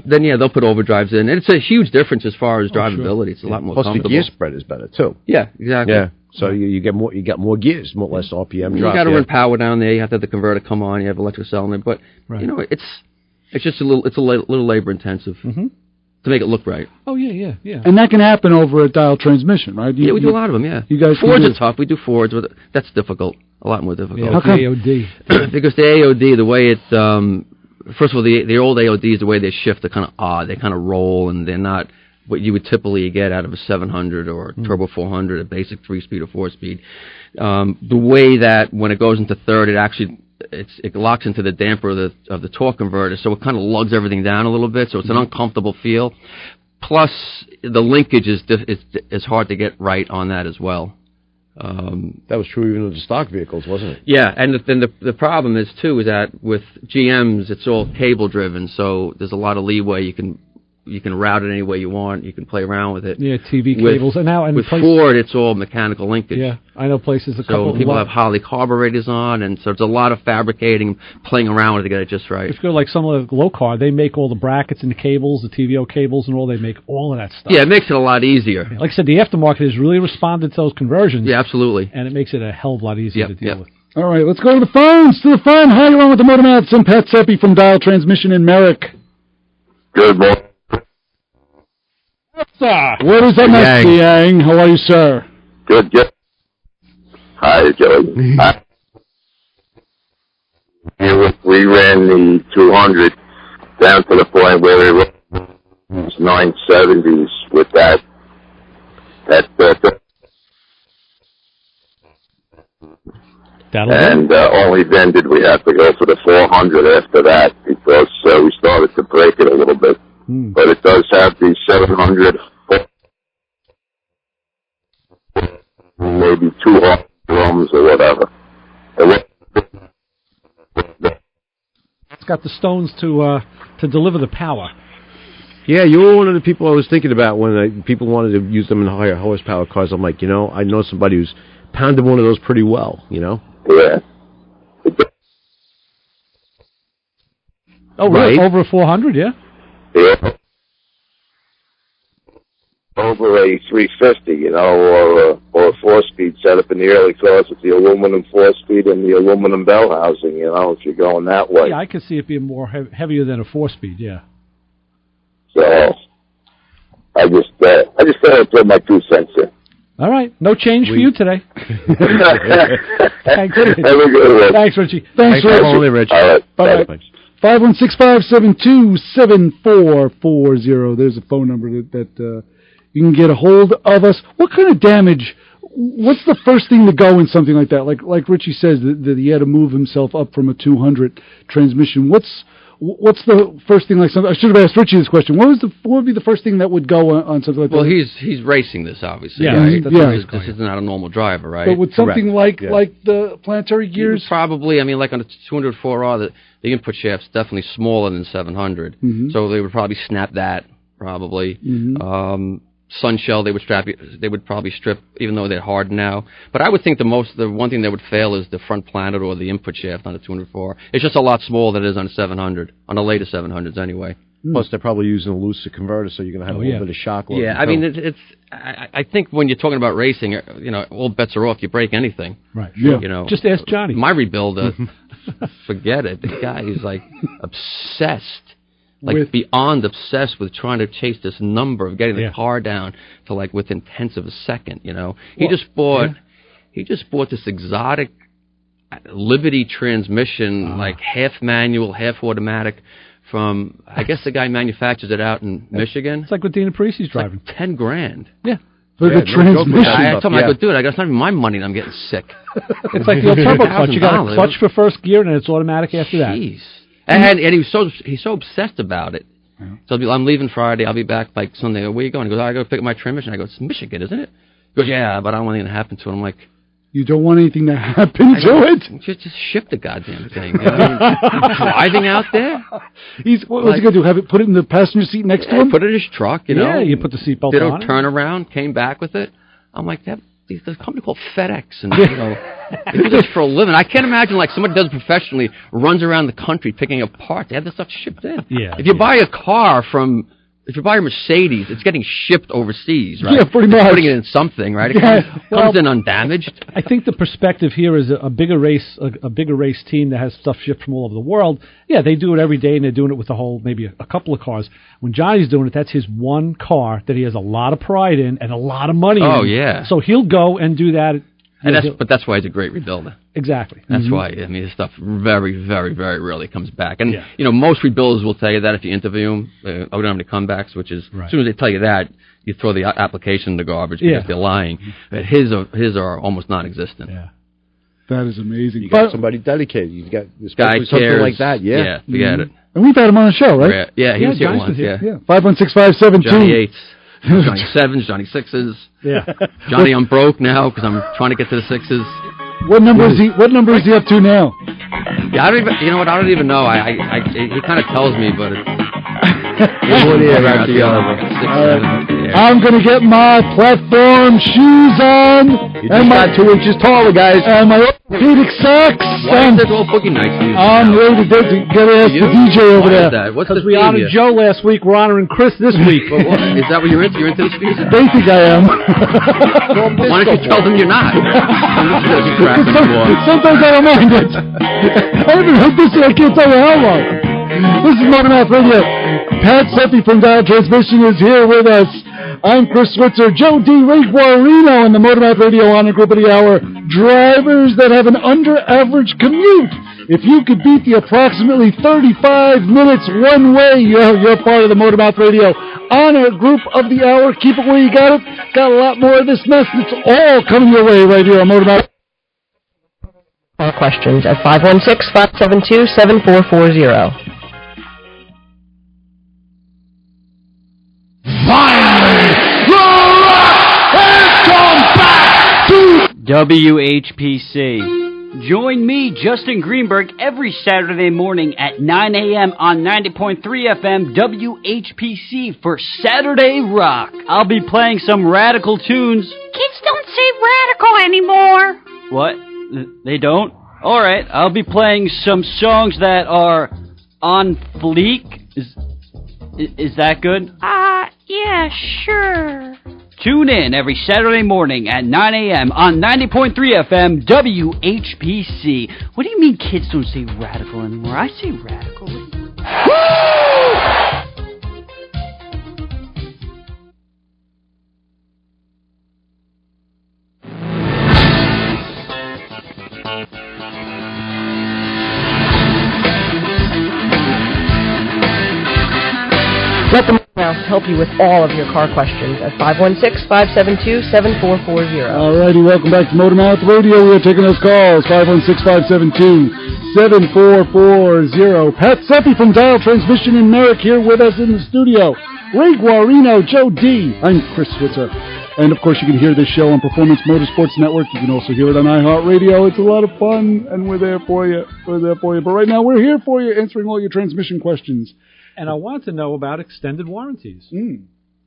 Then they'll put overdrives in, and it's a huge difference as far as drivability. It's a lot more comfortable. Plus the gear spread is better too. Yeah, exactly. Yeah. So you get more less RPM drop. You got to run power down there. You have to have the converter come on. You have electric cell in it, but it's just a little labor intensive. Mm-hmm. To make it look right. Oh, yeah. And that can happen over a dial transmission, right? We do a lot of them, yeah. You guys Fords are tough. We do Fords, but that's difficult. A lot more difficult. Yeah, AOD. Because the AOD, the way it... first of all, the old AODs, the way they shift, they're kind of odd. They kind of roll, and they're not what you would typically get out of a 700 or a Turbo 400, a basic 3-speed or 4-speed. The way that when it goes into third, it locks into the damper of the torque converter, so it kind of lugs everything down a little bit, so it's an uncomfortable feel. Plus, the linkage is hard to get right on that as well. That was true even with the stock vehicles, wasn't it? Yeah, and then the problem is that with GMs, it's all cable driven, so there's a lot of leeway. You can route it any way you want. You can play around with it. Yeah, TV cables. With Ford, it's all mechanical linkage. Yeah, I know places. So people have Holley carburetors on, and so it's a lot of fabricating, playing around with it to get it just right. If you go like some of the low car, they make all the brackets and the cables, the TVO cables and all. They make all of that stuff. Yeah, it makes it a lot easier. Like I said, the aftermarket has really responded to those conversions. Yeah, absolutely. And it makes it a hell of a lot easier to deal with. All right, let's go to the phones. To the phone. Hi, you're on with the Motormouths and Pat Sepe from Dial Transmission in Merrick. Good morning. What is up, Mr. Yang? How are you, sir? Good. Hi, Joey. We ran the 200 down to the point where we were 970s with that. And only then did we have to go for the 400 after that because we started to break it a little bit. But it does have the 700, maybe 200 drums or whatever. It's got the stones to deliver the power. Yeah, you were one of the people I was thinking about when people wanted to use them in higher horsepower cars. I'm like, I know somebody who's pounded one of those pretty well, Yeah. Oh, right. Over a 400, yeah? Yeah. over a 350, you know, or a 4-speed setup in the early cars with the aluminum 4-speed and the aluminum bell housing, you know, if you're going that way. Yeah, I could see it being more heavier than a 4-speed, yeah. So I just thought I'd put my 2 cents in. All right. No change for you today. Thanks, Richie. Have a good one. Thanks, Richie. Thanks, Rich. All right. Bye-bye. 516-572-7440. There's a phone number that you can get a hold of us. What kind of damage? What's the first thing to go in something like that? Like Richie says that he had to move himself up from a 200 transmission. What's the first thing? I should have asked Richie this question. What would be the first thing that would go on something like that? Well, he's racing this, obviously. Yeah, right? This is not a normal driver, right? But with something like the planetary gears? Probably, I mean, like on a 204R, the input shaft's definitely smaller than 700. Mm-hmm. So they would probably snap that, probably. Mm-hmm. Sunshell, they would probably strip, even though they're hard now. But I would think the one thing that would fail is the front planet or the input shaft on the 204. It's just a lot smaller than it is on a 700, on the later 700s anyway. Plus, they're probably using a looser converter, so you're going to have a little bit of shock. Yeah, I mean, I think when you're talking about racing, you know, all bets are off. You break anything. Right. Yeah. You know, just ask Johnny. My rebuilder, forget it. The guy is like obsessed. Like beyond obsessed with trying to chase this number of getting the car down to like within tenths of a second. You know, he just bought this exotic Liberty transmission, like half manual, half automatic, from I guess the guy manufactures it out in Michigan. It's like what Dina Parisi's driving. Like $10,000. Yeah. For the transmission. I told him, I go, dude, I got, it's not even my money and I'm getting sick. It's like the old turbo clutch. You got a clutch for first gear and it's automatic after that. Jeez. And he's so obsessed about it. Yeah. So I'm leaving Friday. I'll be back like Sunday. Where you going? He goes, I go pick up my transmission. I go, it's Michigan, isn't it? He goes, yeah, but I don't want anything to happen to it. I'm like, you don't want anything to happen to it? Just ship the goddamn thing. You know? Driving out there? What's he going to do? Have it put it in the passenger seat next to him? Put it in his truck, you know? Yeah, you put the seatbelt on. Did a turnaround, came back with it. I'm like, there's a company called FedEx, and you know, they do this for a living. I can't imagine like somebody does it professionally, runs around the country picking up parts. They have this stuff shipped in. Yeah. If you buy a car if you buy a Mercedes, it's getting shipped overseas, right? Yeah, pretty much. Putting it in something, right? It comes in undamaged. I think the perspective here is a bigger race team that has stuff shipped from all over the world. Yeah, they do it every day, and they're doing it with maybe a couple of cars. When Johnny's doing it, that's his one car that he has a lot of pride in and a lot of money in. Oh, yeah. So he'll go and do that. But that's why he's a great rebuilder. Exactly. That's why. I mean, his stuff very, very, very rarely comes back. And, you know, most rebuilders will tell you that if you interview them. We don't have any comebacks, which is, as soon as they tell you that, you throw the application in the garbage because they're lying. But his are almost non-existent. Yeah. That is amazing. You got somebody dedicated. You've got guy something cares. like that. Yeah. Forget it. And we've had him on the show, right? Yeah, he was here once. Yeah. 516-572. Johnny 8s. Johnny 7s, Johnny 6s. Yeah. Johnny, I'm broke now because I'm trying to get to the 6s. What number is he up to now? Yeah, I don't even know. He kind of tells me, but I'm going to get my platform shoes on. And my 2 inches taller, guys. And my orthopedic socks. Why is it all boogie nights music? I'm ready to get ask the DJ over there. Because we honored Joe last week, we're honoring Chris this week. Is that what you're into? You're into this music? They think I am. Why don't you tell them you're not? Sometimes I don't mind it. I haven't heard this in I can't tell you how long. This is Motor Mouth Radio. Pat Sepe from Dial Transmission is here with us. I'm Chris Switzer. Joe D. Ray Guarino in the Motor Mouth Radio Honor Group of the Hour. Drivers that have an under-average commute. If you could beat the approximately 35 minutes one way, you're part of the Motor Mouth Radio Honor Group of the Hour. Keep it where you got it. Got a lot more of this mess. It's all coming your way right here on Motor Mouth. More questions at 516-572-7440. Finally, the rock has come back to WHPC. Join me, Justin Greenberg, every Saturday morning at 9 a.m. on 90.3 FM WHPC for Saturday Rock. I'll be playing some radical tunes. Kids don't say radical anymore. What? They don't? Alright, I'll be playing some songs that are on fleek. Is that good? Yeah, sure. Tune in every Saturday morning at 9 a.m. on 90.3 FM WHPC. What do you mean kids don't say radical anymore? I say radical. Let the Mouse help you with all of your car questions at 516-572-7440. All righty, welcome back to Motormouth Radio. We are taking those calls, 516-572-7440. Pat Sepe from Dial Transmission in Merrick here with us in the studio. Ray Guarino, Joe D. I'm Chris Switzer. And, of course, you can hear this show on Performance Motorsports Network. You can also hear it on iHeartRadio. It's a lot of fun, and we're there for you. But right now, we're here for you, answering all your transmission questions. And I want to know about extended warranties.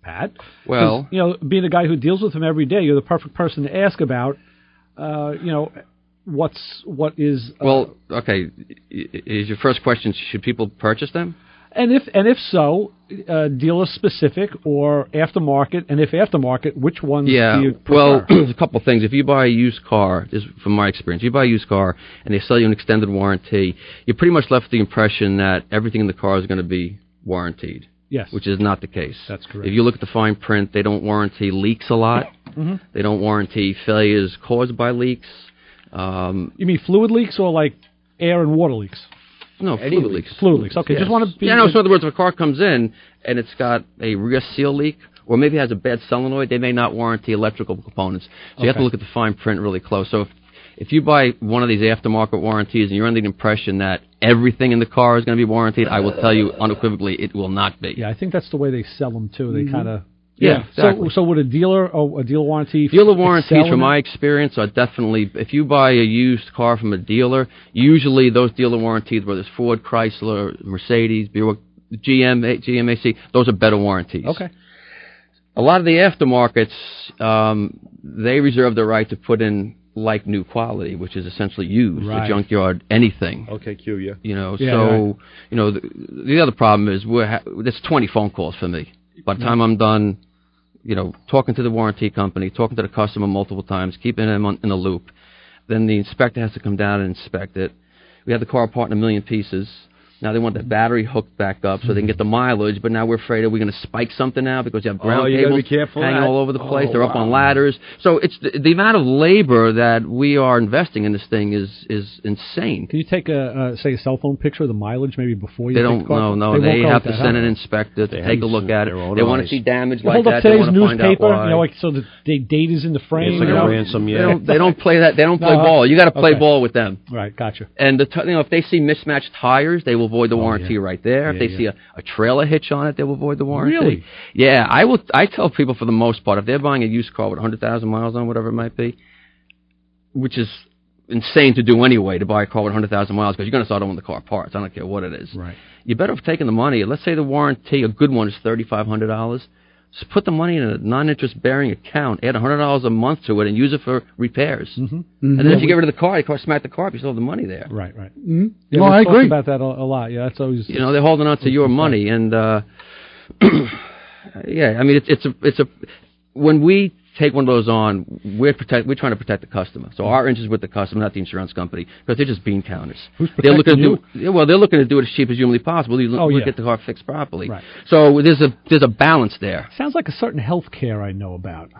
Pat? Well, being a guy who deals with them every day, you're the perfect person to ask about, what is... well, okay, is your first question, should people purchase them? And if so, dealer specific or aftermarket, and if aftermarket, which ones do you prefer? Well, there's a couple of things. If you buy a used car, this is from my experience, you buy a used car and they sell you an extended warranty, you're pretty much left with the impression that everything in the car is going to be warranted. Yes. Which is not the case. That's correct. If you look at the fine print, they don't warranty leaks a lot. Mm-hmm. They don't warranty failures caused by leaks. You mean fluid leaks or like air and water leaks? No, fluid leaks. Fluid leaks. Okay, yes. Just want to be... Yeah, no, so in other words, if a car comes in and it's got a rear seal leak, or maybe it has a bad solenoid, they may not warranty electrical components. So you have to look at the fine print really close. So if you buy one of these aftermarket warranties and you're under the impression that everything in the car is going to be warranted, I will tell you unequivocally it will not be. Yeah, I think that's the way they sell them, too. They kind of... Yeah, exactly. So would a dealer warranty... Dealer warranties, from my experience, are definitely... If you buy a used car from a dealer, usually those dealer warranties, whether it's Ford, Chrysler, Mercedes, GMAC, those are better warranties. Okay. A lot of the aftermarkets, they reserve the right to put in like new quality, which is essentially used, a junkyard, anything. Okay, Q, yeah. The other problem is there's 20 phone calls for me. By the time I'm done, talking to the warranty company, talking to the customer multiple times, keeping them in the loop, then the inspector has to come down and inspect it. We have the car apart in a million pieces. Now they want the battery hooked back up so they can get the mileage, but now we're afraid, are we going to spike something now because you have ground cables hanging all over the place? They're up on ladders. So it's the amount of labor that we are investing in this thing is insane. Can you take a cell phone picture of the mileage maybe before you take the car? No. They have to send an inspector to take a look at it. They want to see damage like that. Hold up today's newspaper, so the date is in the frame. It's like a ransom, yeah. They don't play that. They don't play ball. You got to play ball with them. Right, gotcha. And if they see mismatched tires, they will void the warranty right there. If they see a trailer hitch on it, they will void the warranty. Really? Yeah, I tell people for the most part, if they're buying a used car with 100,000 miles on, whatever it might be, which is insane to do anyway, to buy a car with 100,000 miles, because you're going to start owning the car parts. I don't care what it is. Right. You better have taken the money. Let's say the warranty, a good one, is $3,500. Just put the money in a non-interest bearing account, add $100 a month to it, and use it for repairs. Mm-hmm. And then if you get rid of the car smack the car up, you still have the money there. Right. Mm-hmm. Yeah, I agree about that a lot. Yeah, that's always they're holding on to your money, and it's a when we take one of those on, we're trying to protect the customer. So our interest is with the customer, not the insurance company, because they're just bean counters. They're looking to do it as cheap as humanly possible. You get the car fixed properly. Right. So there's a balance there. Sounds like a certain health care I know about.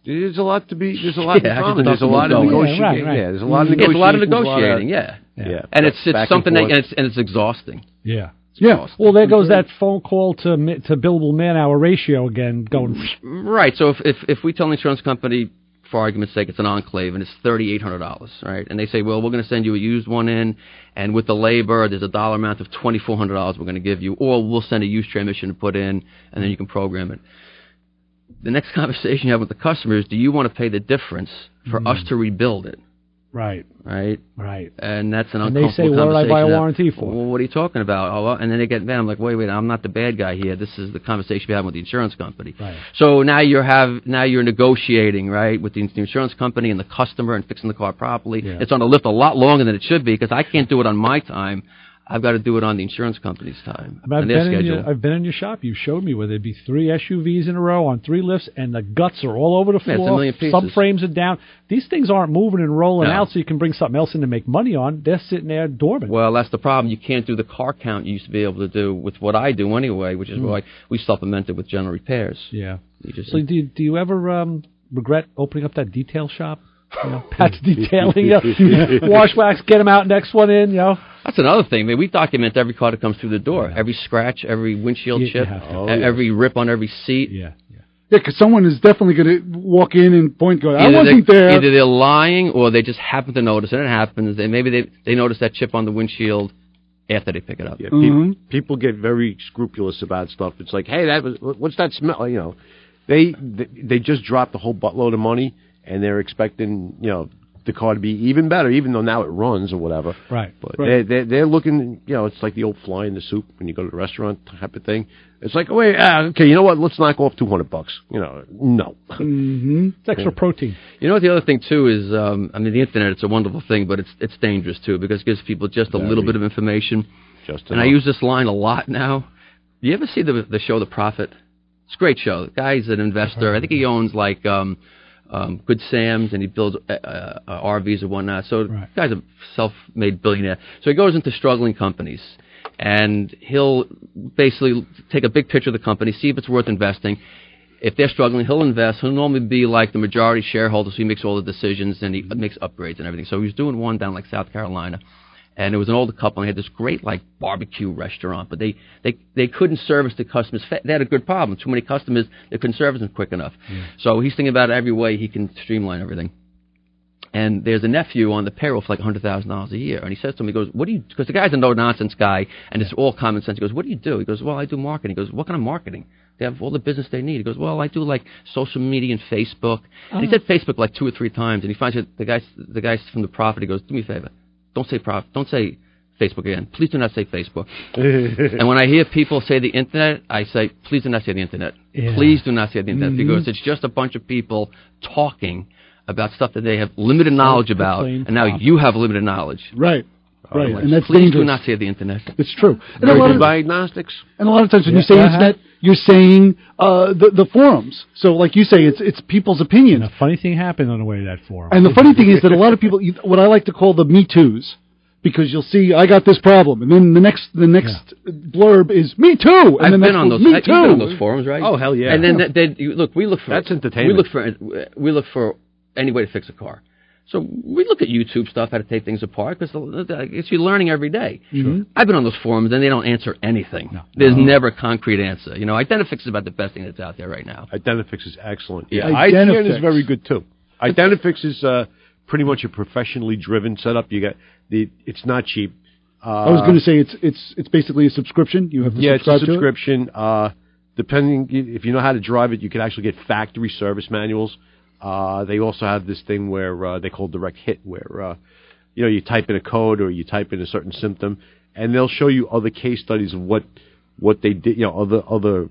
There's a lot to be. There's a lot. There's a lot of negotiating. There's a lot of negotiating. It's a lot of negotiating. Yeah. And it's something and it's exhausting. Yeah. Yeah. Well, there goes that phone call to billable man-hour ratio again going. Right. So if we tell an insurance company, for argument's sake, it's an Enclave and it's $3,800, right? And they say, well, we're going to send you a used one in, and with the labor, there's a dollar amount of $2,400 we're going to give you, or we'll send a used transmission to put in, and then you can program it. The next conversation you have with the customer is, do you want to pay the difference for us to rebuild it? Right. And that's an uncomfortable conversation. And they say, what did I buy a warranty for? Well, what are you talking about? Oh, well, and then they get mad. I'm like, wait, I'm not the bad guy here. This is the conversation we have with the insurance company. Right. So now you're negotiating, right, with the insurance company and the customer and fixing the car properly. Yeah. It's on the lift a lot longer than it should be, because I can't do it on my time. I've got to do it on the insurance company's time, I've on their schedule. I've been in your shop. You showed me where there'd be 3 SUVs in a row on 3 lifts, and the guts are all over the floor. Yeah, it's a million pieces. Subframes are down. These things aren't moving and rolling No. out so you can bring something else in to make money on. They're sitting there dormant. Well, that's the problem. You can't do the car count you used to be able to do with what I do anyway, which is why we supplement it with general repairs. Yeah. Just, So do you ever regret opening up that detail shop? You know, Pat's detailing, wash, wax, get them out, next one in, That's another thing. I mean, we document every car that comes through the door, every scratch, every windshield chip, every rip on every seat. Yeah, because someone is definitely going to walk in and point, go, I wasn't there. Either they're lying or they just happen to notice, and it happens. Maybe they notice that chip on the windshield after they pick it up. Yeah, people get very scrupulous about stuff. It's like, hey, what's that smell? You know, they just dropped a whole buttload of money, and they're expecting, the car to be even better, even though now it runs or whatever. Right. But they're looking, it's like the old fly in the soup when you go to the restaurant type of thing. It's like, oh, wait, okay, you know what? Let's knock off $200. No. It's extra protein. You know what the other thing too is? The internet, it's a wonderful thing, but it's dangerous too because it gives people just a little bit of information. And I use this line a lot now. You ever see the show The Prophet? It's a great show. The guy's an investor. I think he owns like Good Sam's, and he builds RVs and whatnot. So the guy's a self-made billionaire. So he goes into struggling companies, and he'll basically take a big picture of the company, see if it's worth investing. If they're struggling, he'll invest. He'll normally be like the majority shareholder, so he makes all the decisions, and he makes upgrades and everything. So he was doing one down like South Carolina. And it was an older couple, and they had this great, like, barbecue restaurant, but they couldn't service the customers. They had a good problem. Too many customers, they couldn't service them quick enough. So he's thinking about every way he can streamline everything. And there's a nephew on the payroll for like $100,000 a year. And he says to him, he goes, what do you, because the guy's a no-nonsense guy, and it's all common sense. He goes, what do you do? He goes, well, I do marketing. He goes, what kind of marketing? They have all the business they need. He goes, well, I do like social media and Facebook. And he said Facebook like 2 or 3 times, and he finds that the guy from The Prophet, he goes, do me a favor. Don't say Facebook again. Please do not say Facebook. And when I hear people say the internet, I say, please do not say the internet. Yeah. Please do not say the internet, because it's just a bunch of people talking about stuff that they have limited knowledge about, and now you have limited knowledge. Right. Right, like, and that's please dangerous. do not say the internet. It's true. And a lot of diagnostics. And a lot of times when you say internet, you're saying the forums. So, like you say, it's people's opinions. And a funny thing happened on the way to that forum. And the funny thing is that a lot of people, what I like to call the Me Too's, because you'll see, I got this problem, and then the next blurb is Me Too. And I've been on those. You've been on those forums, right? Oh, hell yeah. And then we look for that's entertainment. We look for any way to fix a car. So we look at YouTube stuff, how to take things apart, because you're learning every day. Sure. I've been on those forums, and they don't answer anything. No. There's never a concrete answer. Identifix is about the best thing that's out there right now. Identifix is excellent. Yeah, ITN is very good, too. Identifix is pretty much a professionally driven setup. You got it's not cheap. I was going to say it's basically a subscription. You have to subscribe to it? It's a subscription. Depending, if you know how to drive it, you can actually get factory service manuals. They also have this thing where they call direct hit, where you type in a code or you type in a certain symptom, and they'll show you other case studies of what they did. Other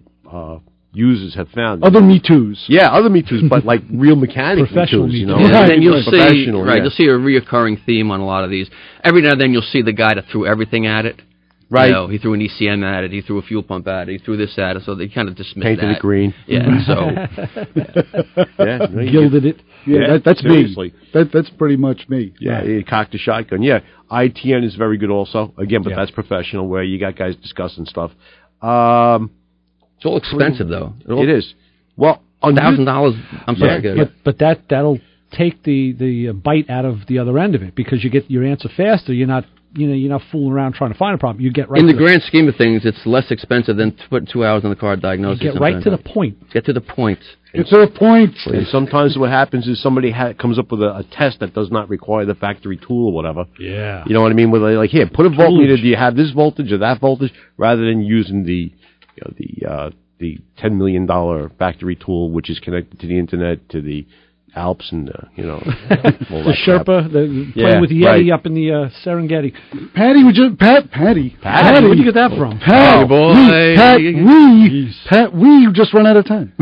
users have found. Other Me Too's. Yeah, other Me Too's, but like real mechanic Me Too's. And then you'll see you'll see a reoccurring theme on a lot of these. Every now and then you'll see the guy that threw everything at it. Right. He threw an ECM at it. He threw a fuel pump at it. He threw this at it. So they kind of dismissed Painted it green. Yeah. So. Gilded it. Yeah, that's seriously. Me. That's pretty much me. Yeah. He cocked a shotgun. Yeah. ITN is very good also. Again, but that's professional, where you got guys discussing stuff. It's all expensive though. It is. Well, $1,000. I'm sorry. But that'll take the bite out of the other end of it, because you get your answer faster. You're not fooling around trying to find a problem. You get right in the grand scheme of things, it's less expensive than putting 2 hours on the car diagnosis. You get right to the point. Get to the point. Get to the point. And sometimes what happens is somebody comes up with a test that does not require the factory tool or whatever. Yeah. You know what I mean? Where they're like, here, put a voltmeter. Do you have this voltage or that voltage? Rather than using the $10 million factory tool, which is connected to the internet, to the Alps, and the Sherpa, playing with Yeti up in the Serengeti. Patty, where'd you get that from? Pat, we just run out of time.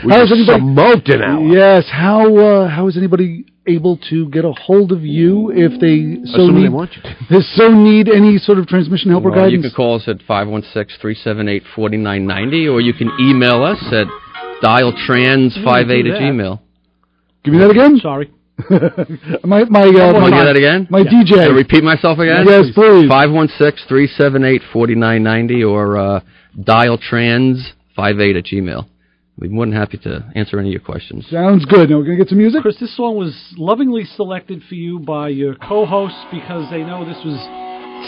We're smoked an hour. Yes. How is anybody able to get a hold of you if they Assuming they want you to. They so need any sort of transmission help or guidance? You can call us at 516-378-4990, or you can email us at dialtrans58@gmail. Give me that again? Sorry. my get that again? My DJ. Can I repeat myself again? Yes, please. 516-378-4990 or dialtrans58@gmail. We'd be more than happy to answer any of your questions. Sounds good. Now we're going to get some music. Chris, this song was lovingly selected for you by your co-hosts because they know this was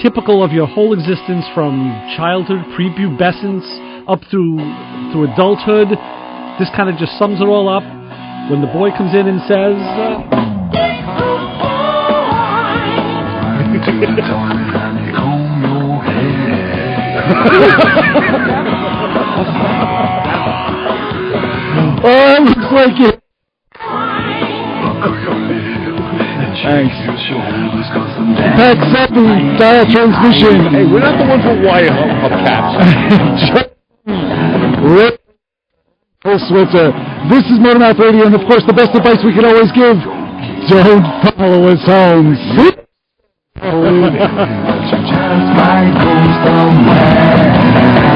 typical of your whole existence from childhood, prepubescence, up through adulthood. This kind of just sums it all up. When the boy comes in and says... Oh, it looks like it. Thanks. Pat Sepe, dial transmission. Hey, we're not the ones with wire hubcaps. Rip Switzer. This is Motormouth Radio, and of course, the best advice we can always give: don't follow us home. Just might go somewhere.